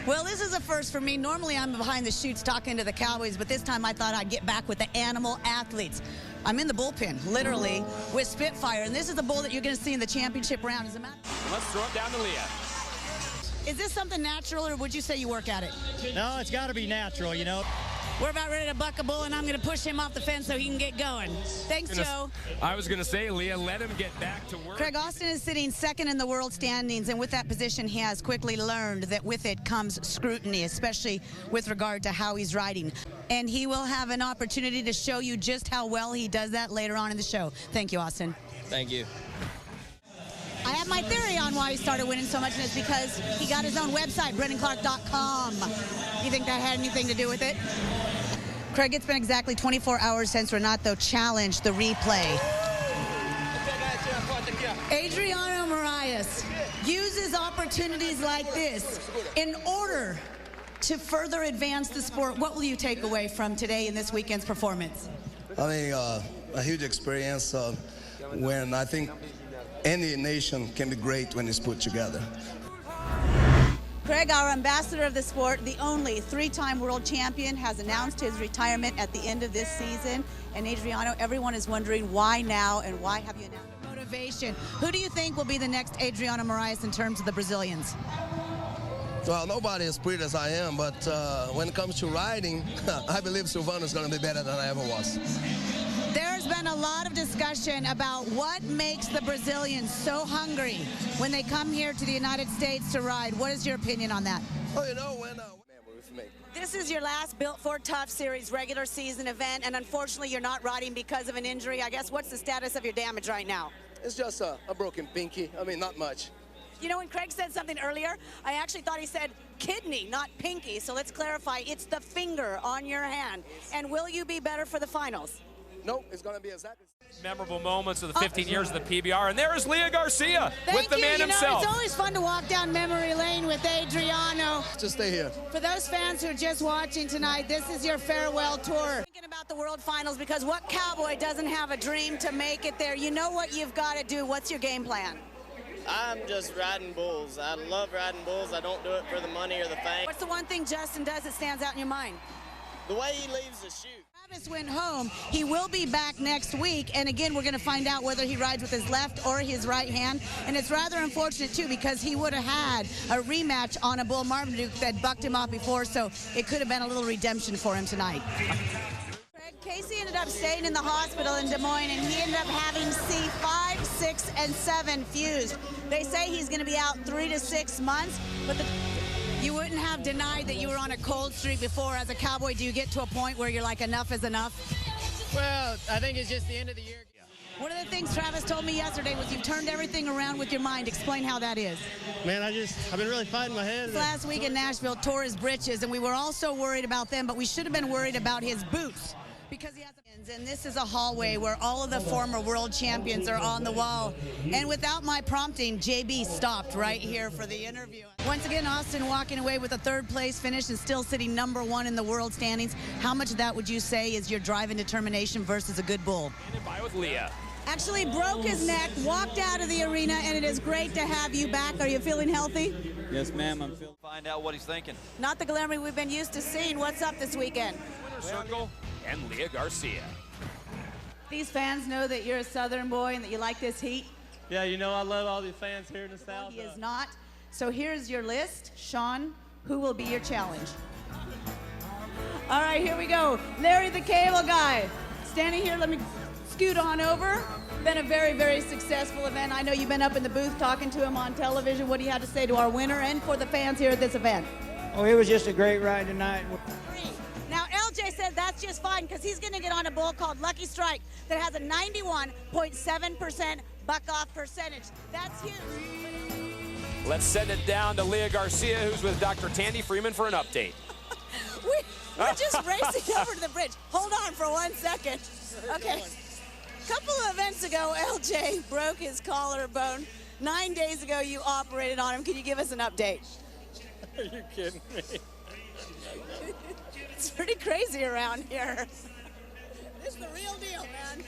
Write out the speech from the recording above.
Well, this is a first for me. Normally I'm behind the chutes talking to the Cowboys, but this time I thought I'd get back with the animal athletes. I'm in the bullpen, literally, with Spitfire, and this is the bull that you're going to see in the championship round. As a matter. Let's throw it down to Leah. Is this something natural, or would you say you work at it? No, it's got to be natural, you know. We're about ready to buck a bull, and I'm going to push him off the fence so he can get going. Thanks, Joe. I was going to say, Leah, let him get back to work. Craig Austin is sitting second in the world standings, and with that position, he has quickly learned that with it comes scrutiny, especially with regard to how he's riding. And he will have an opportunity to show you just how well he does that later on in the show. Thank you, Austin. Thank you. I have my theory on why he started winning so much, and it's because he got his own website, BrennanClark.com. You think that had anything to do with it? Craig, it's been exactly 24 hours since Renato challenged the replay. Adriano Moraes uses opportunities like this in order to further advance the sport. What will you take away from today in this weekend's performance? I mean, a huge experience when I think any nation can be great when it's put together. Craig, our ambassador of the sport, the only three-time world champion, has announced his retirement at the end of this season. And Adriano, everyone is wondering why now and why have you announced motivation? Who do you think will be the next Adriano Moraes in terms of the Brazilians? Well, nobody as pretty as I am, but when it comes to riding, I believe Silvano is going to be better than I ever was. There's been a lot of discussion about what makes the Brazilians so hungry when they come here to the United States to ride. What is your opinion on that? Oh, you know, when This is your last Built for Tough Series regular season event, and unfortunately you're not riding because of an injury. I guess, what's the status of your damage right now? it's just a broken pinky. I mean, not much. You know, when Craig said something earlier, I actually thought he said kidney, not pinky. So let's clarify, it's the finger on your hand. And will you be better for the finals? No, it's going to be exactly. Memorable moments of the 15 years of the PBR. And there is Leah Garcia with the man himself. It's always fun to walk down memory lane with Adriano. Just stay here. For those fans who are just watching tonight, this is your farewell tour. Thinking about the World Finals, because what cowboy doesn't have a dream to make it there? You know what you've got to do. What's your game plan? I'm just riding bulls. I love riding bulls. I don't do it for the money or the fame. What's the one thing Justin does that stands out in your mind? The way he leaves the chute. Travis went home. He will be back next week, and again, we're going to find out whether he rides with his left or his right hand. And it's rather unfortunate, too, because he would have had a rematch on a bull Marmaduke that bucked him off before, so it could have been a little redemption for him tonight. Casey ended up staying in the hospital in Des Moines, and he ended up having C5, 6, and 7 fused. They say he's going to be out 3 to 6 months, but you wouldn't have denied that you were on a cold streak before. As a cowboy, do you get to a point where you're like, enough is enough? Well, I think it's just the end of the year. One of the things Travis told me yesterday was you've turned everything around with your mind. Explain how that is. Man, I've been really fighting my head. Last week in Nashville, tore his britches, and we were all so worried about them, but we should have been worried about his boots, because he has and this is a hallway where all of the former world champions are on the wall. And without my prompting, JB stopped right here for the interview. Once again, Austin walking away with a third-place finish and still sitting #1 in the world standings. How much of that would you say is your drive and determination versus a good bull? And by with Leah. Actually broke his neck, walked out of the arena, and it is great to have you back. Are you feeling healthy? Yes, ma'am. I'm feeling. Find out what he's thinking. Not the glamour we've been used to seeing. What's up this weekend? Winner circle and Leah Garcia. These fans know that you're a Southern boy and that you like this heat. Yeah, you know I love all these fans here in the Well, South. he is not. So here's your list. Sean, who will be your challenge? All right, here we go. Larry the Cable Guy. Standing here, let me scoot on over. Been a very, very successful event. I know you've been up in the booth talking to him on television. What do you have to say to our winner and for the fans here at this event? Oh, it was just a great ride tonight. Now, LJ said that's just fine because he's going to get on a bull called Lucky Strike that has a 91.7% buck-off percentage. That's huge. Let's send it down to Leah Garcia, who's with Dr. Tandy Freeman for an update. We're just racing over to the bridge. Hold on for 1 second. Okay. A couple of events ago, LJ broke his collarbone. 9 days ago, you operated on him. Can you give us an update? Are you kidding me? It's pretty crazy around here. This is the real deal, man.